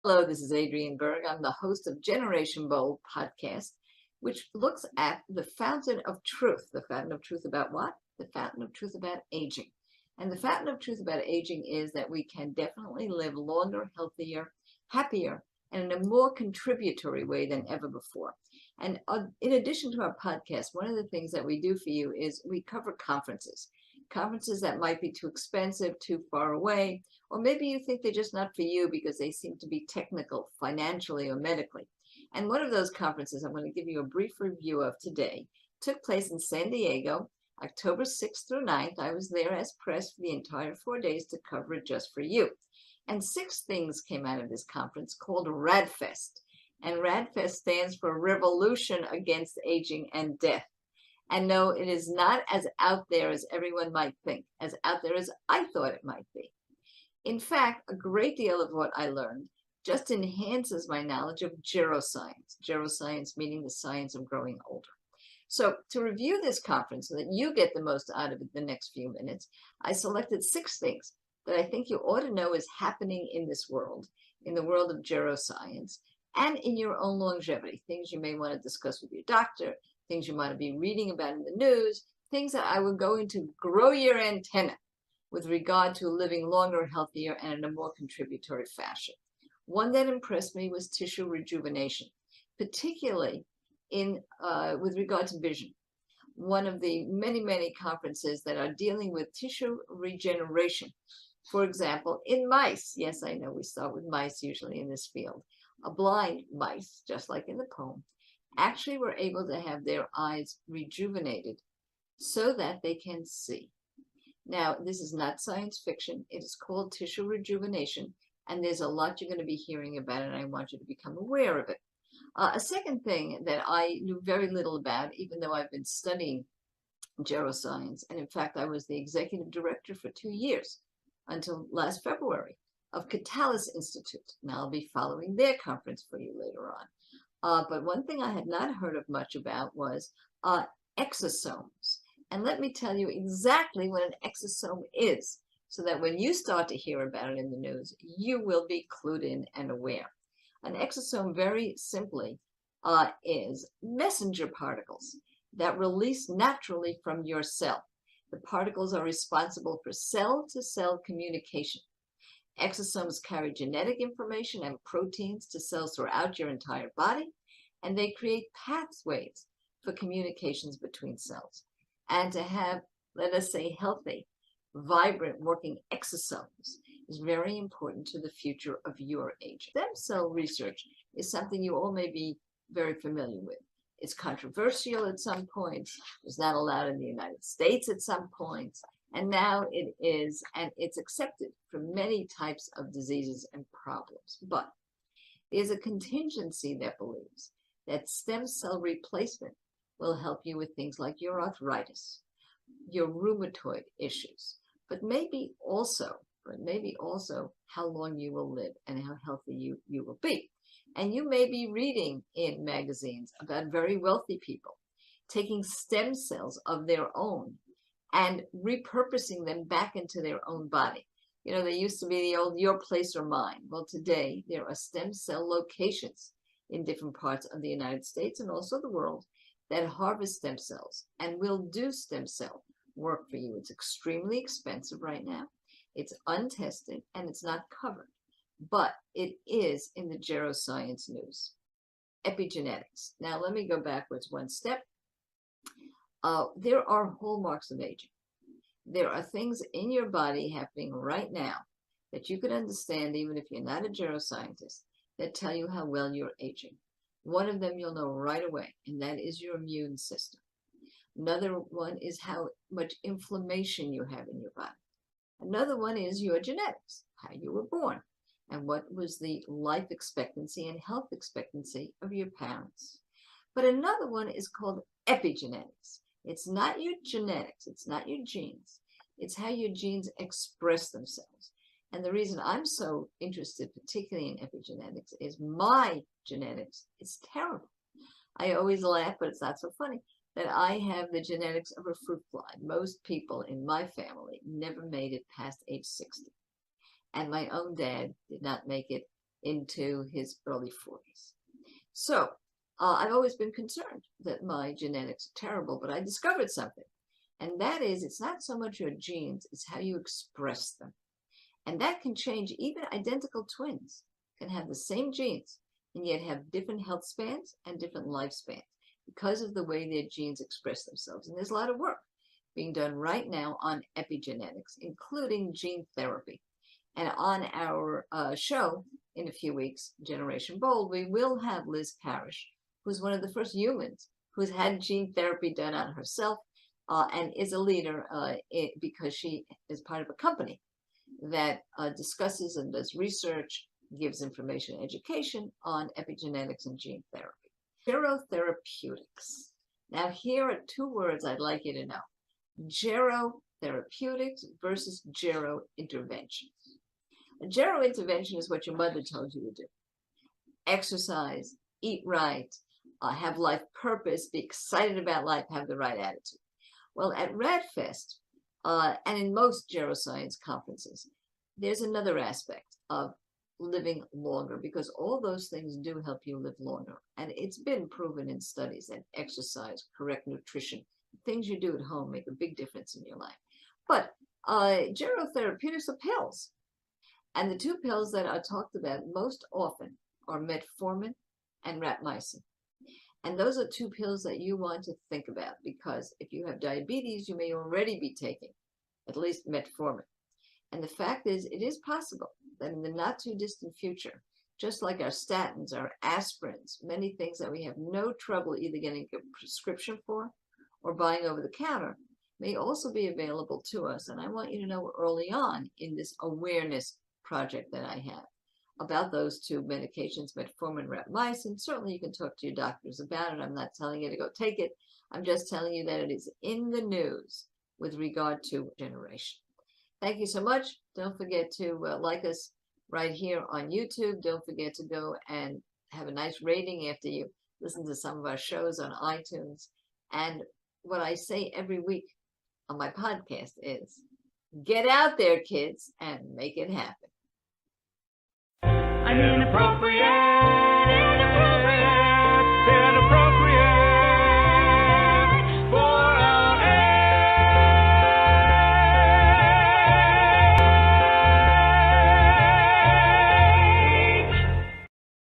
Hello, this is Adriane Berg. I'm the host of Generation Bold podcast, which looks at the fountain of truth. The fountain of truth about what? The fountain of truth about aging. And the fountain of truth about aging is that we can definitely live longer, healthier, happier, and in a more contributory way than ever before. And in addition to our podcast, one of the things that we do for you is we cover conferences that might be too expensive, too far away, or maybe you think they're just not for you because they seem to be technical, financially, or medically. And one of those conferences I'm going to give you a brief review of today took place in San Diego, October 6th through 9th. I was there as press for the entire 4 days to cover it just for you. And 6 things came out of this conference called Raadfest. And Raadfest stands for Revolution Against Aging and Death. And no, it is not as out there as everyone might think, as out there as I thought it might be. In fact, a great deal of what I learned just enhances my knowledge of geroscience. Geroscience meaning the science of growing older. So to review this conference so that you get the most out of it the next few minutes, I selected 6 things that I think you ought to know is happening in this world, in the world of geroscience, and in your own longevity, things you may want to discuss with your doctor, things you might be reading about in the news, things that I would go into grow your antenna with regard to living longer, healthier, and in a more contributory fashion. One that impressed me was tissue rejuvenation, particularly with regard to vision. One of the many, many conferences that are dealing with tissue regeneration. For example, in mice, yes, I know we start with mice usually in this field, blind mice, just like in the poem, actually were able to have their eyes rejuvenated so that they can see. Now, this is not science fiction. It is called tissue rejuvenation, and there's a lot you're going to be hearing about it, and I want you to become aware of it. A second thing that I knew very little about, even though I've been studying geroscience, and in fact, I was the executive director for 2 years until last February of Catalyst Institute. Now I'll be following their conference for you later on. But one thing I had not heard of much about was exosomes. And let me tell you exactly what an exosome is, so that when you start to hear about it in the news, you will be clued in and aware. An exosome, very simply, is messenger particles that release naturally from your cell. The particles are responsible for cell-to-cell communication. Exosomes carry genetic information and proteins to cells throughout your entire body, and they create pathways for communications between cells. And to have, let us say, healthy, vibrant, working exosomes is very important to the future of your age. Stem cell research is something you all may be very familiar with. It's controversial at some points. It was not allowed in the United States at some points. And now it is, and it's accepted for many types of diseases and problems. But there's a contingency that believes that stem cell replacement will help you with things like your arthritis, your rheumatoid issues, but maybe also how long you will live and how healthy you will be. And you may be reading in magazines about very wealthy people taking stem cells of their own and repurposing them back into their own body. You know, they used to be the old your place or mine. Well, today there are stem cell locations in different parts of the United States and also the world that harvest stem cells and will do stem cell work for you. It's extremely expensive right now. It's untested and it's not covered, but it is in the geroscience news. Epigenetics. Now, let me go backwards one step. There are hallmarks of aging. There are things in your body happening right now that you could understand even if you're not a geroscientist that tell you how well you're aging. One of them you'll know right away, and that is your immune system. Another one is how much inflammation you have in your body. Another one is your genetics, how you were born, and what was the life expectancy and health expectancy of your parents. But another one is called epigenetics. It's not your genetics, it's not your genes, it's how your genes express themselves. And the reason I'm so interested, particularly in epigenetics, is my genetics is terrible. I always laugh, but it's not so funny, that I have the genetics of a fruit fly. Most people in my family never made it past age 60. And my own dad did not make it into his early 40s. So I've always been concerned that my genetics are terrible, but I discovered something. And that is, it's not so much your genes, it's how you express them. And that can change. Even identical twins can have the same genes and yet have different health spans and different lifespans because of the way their genes express themselves. And there's a lot of work being done right now on epigenetics, including gene therapy. And on our show in a few weeks, Generation Bold, we will have Liz Parrish, who's one of the first humans who's had gene therapy done on herself and is a leader because she is part of a company that discusses and does research, gives information and education on epigenetics and gene therapy. Gerotherapeutics. Now, here are two words I'd like you to know. Gerotherapeutics versus gerointervention. A gerointervention is what your mother told you to do. Exercise, eat right, have life purpose, be excited about life, have the right attitude. Well, at Raadfest, and in most geroscience conferences, there's another aspect of living longer, because all those things do help you live longer. And it's been proven in studies that exercise, correct nutrition, things you do at home make a big difference in your life. But gerotherapeutics are pills. And the two pills that are talked about most often are metformin and rapamycin. And those are two pills that you want to think about, because if you have diabetes, you may already be taking at least metformin. And the fact is, it is possible that in the not too distant future, just like our statins, our aspirins, many things that we have no trouble either getting a prescription for or buying over the counter, may also be available to us. And I want you to know early on in this awareness project that I have about those two medications, metformin, rapamycin. Certainly you can talk to your doctors about it. I'm not telling you to go take it. I'm just telling you that it is in the news with regard to generation. Thank you so much. Don't forget to like us right here on YouTube. Don't forget to go and have a nice rating after you listen to some of our shows on iTunes. And what I say every week on my podcast is, get out there, kids, and make it happen. I'm inappropriate.